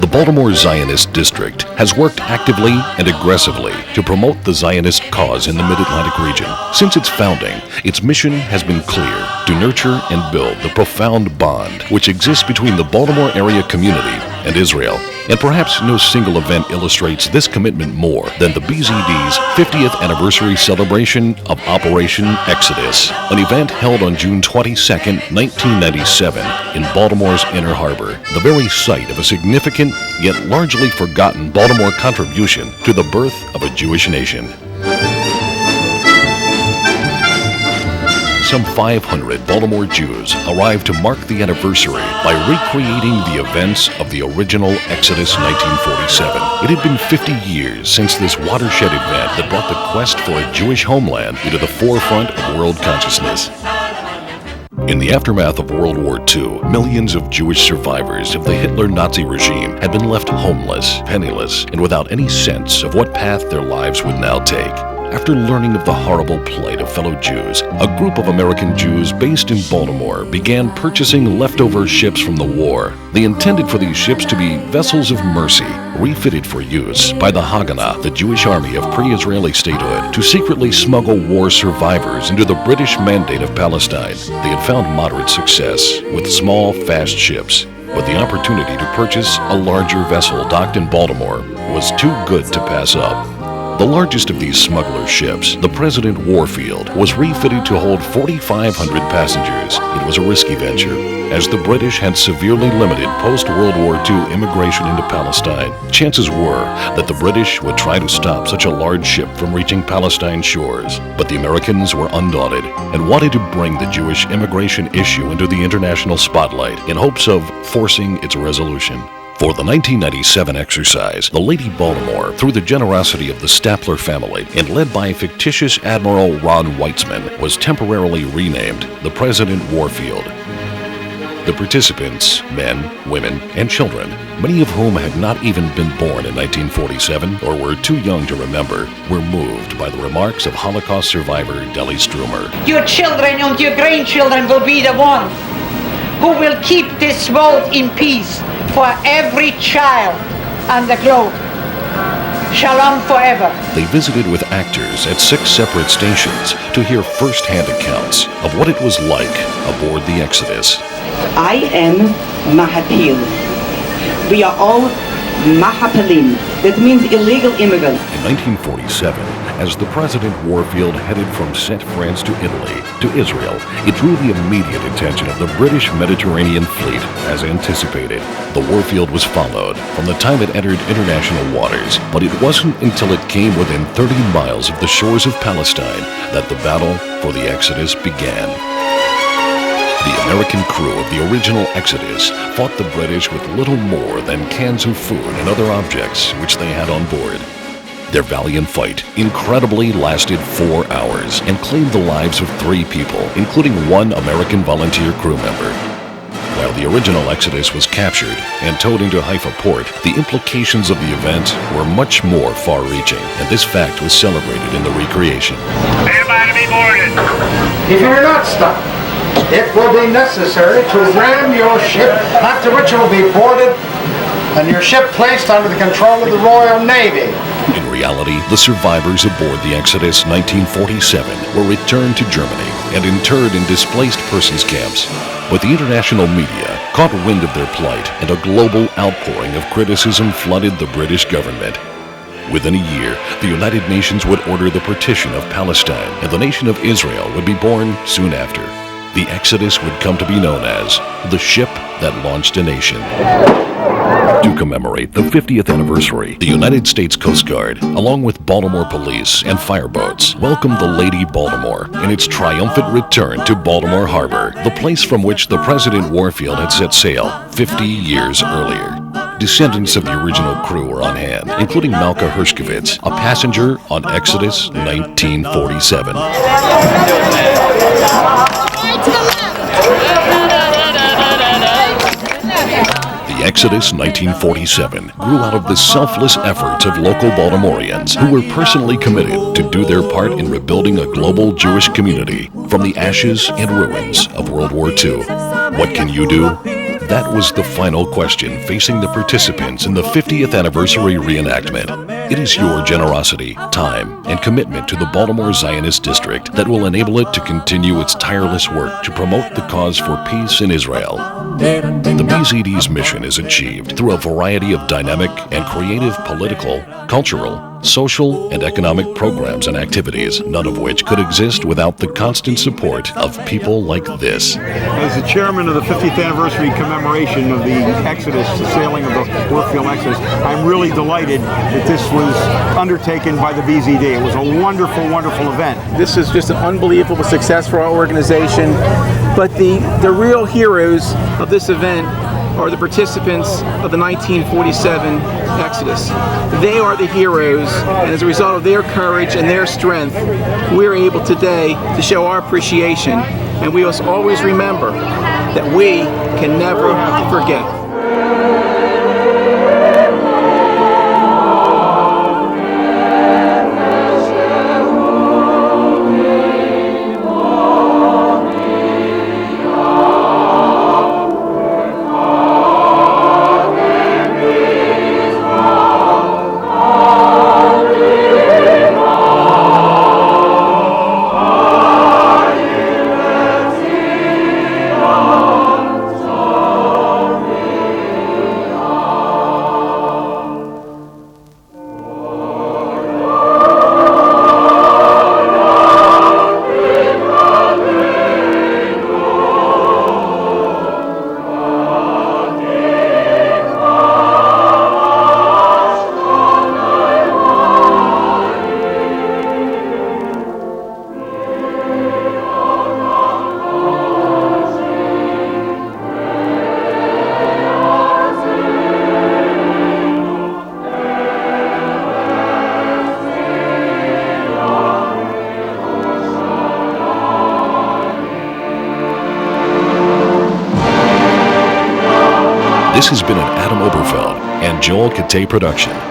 The Baltimore Zionist District has worked actively and aggressively to promote the Zionist cause in the Mid-Atlantic region. Since its founding, its mission has been clear: to nurture and build the profound bond which exists between the Baltimore area community and Israel. And perhaps no single event illustrates this commitment more than the BZD's 50th anniversary celebration of Operation Exodus, an event held on June 22, 1997 in Baltimore's Inner Harbor, the very site of a significant yet largely forgotten Baltimore contribution to the birth of a Jewish nation. Some 500 Baltimore Jews arrived to mark the anniversary by recreating the events of the original Exodus 1947. It had been 50 years since this watershed event that brought the quest for a Jewish homeland into the forefront of world consciousness. In the aftermath of World War II, millions of Jewish survivors of the Hitler-Nazi regime had been left homeless, penniless, and without any sense of what path their lives would now take. After learning of the horrible plight of fellow Jews, a group of American Jews based in Baltimore began purchasing leftover ships from the war. They intended for these ships to be vessels of mercy, refitted for use by the Haganah, the Jewish army of pre-Israeli statehood, to secretly smuggle war survivors into the British Mandate of Palestine. They had found moderate success with small, fast ships, but the opportunity to purchase a larger vessel docked in Baltimore was too good to pass up. The largest of these smuggler ships, the President Warfield, was refitted to hold 4,500 passengers. It was a risky venture, as the British had severely limited post-World War II immigration into Palestine. Chances were that the British would try to stop such a large ship from reaching Palestine shores. But the Americans were undaunted and wanted to bring the Jewish immigration issue into the international spotlight in hopes of forcing its resolution. For the 1997 exercise, the Lady Baltimore, through the generosity of the Stapler family and led by fictitious Admiral Ron Weitzman, was temporarily renamed the President Warfield. The participants, men, women, and children, many of whom had not even been born in 1947 or were too young to remember, were moved by the remarks of Holocaust survivor Deli Strumer. Your children and your grandchildren will be the ones who will keep this world in peace for every child on the globe. Shalom forever. They visited with actors at 6 separate stations to hear first-hand accounts of what it was like aboard the Exodus. I am Mahapil. We are all Mahapalim. That means illegal immigrants. In 1947, as the President Warfield headed from St. France to Italy to Israel, it drew the immediate attention of the British Mediterranean Fleet as anticipated. The Warfield was followed from the time it entered international waters, but it wasn't until it came within 30 miles of the shores of Palestine that the battle for the Exodus began. The American crew of the original Exodus fought the British with little more than cans of food and other objects which they had on board. Their valiant fight incredibly lasted 4 hours and claimed the lives of 3 people, including 1 American volunteer crew member. While the original Exodus was captured and towed into Haifa port, the implications of the event were much more far-reaching, and this fact was celebrated in the recreation. Everybody to be boarded. If you're not stopped, it will be necessary to ram your ship, after which it will be boarded and your ship placed under the control of the Royal Navy. In reality, the survivors aboard the Exodus 1947 were returned to Germany and interred in displaced persons camps. But the international media caught wind of their plight, and a global outpouring of criticism flooded the British government. Within a year, the United Nations would order the partition of Palestine, and the nation of Israel would be born soon after. The Exodus would come to be known as the ship that launched a nation. To commemorate the 50th anniversary, the United States Coast Guard, along with Baltimore Police and fireboats, welcomed the Lady Baltimore in its triumphant return to Baltimore Harbor, the place from which the President Warfield had set sail 50 years earlier. Descendants of the original crew were on hand, including Malka Hershkovitz, a passenger on Exodus 1947. The Exodus 1947 grew out of the selfless efforts of local Baltimoreans who were personally committed to do their part in rebuilding a global Jewish community from the ashes and ruins of World War II. What can you do? That was the final question facing the participants in the 50th anniversary reenactment. It is your generosity, time, and commitment to the Baltimore Zionist District that will enable it to continue its tireless work to promote the cause for peace in Israel. The BZD's mission is achieved through a variety of dynamic and creative political, cultural, social, and economic programs and activities, none of which could exist without the constant support of people like this. As the chairman of the 50th anniversary commemoration of the Exodus, the sailing of the Warfield Exodus, I'm really delighted that this was undertaken by the BZD. It was a wonderful, wonderful event. This is just an unbelievable success for our organization, but the real heroes of this event are the participants of the 1947 Exodus. They are the heroes, and as a result of their courage and their strength, we're able today to show our appreciation, and we must always remember that we can never forget. This has been an Adam Oberfeld and Joel Kate production.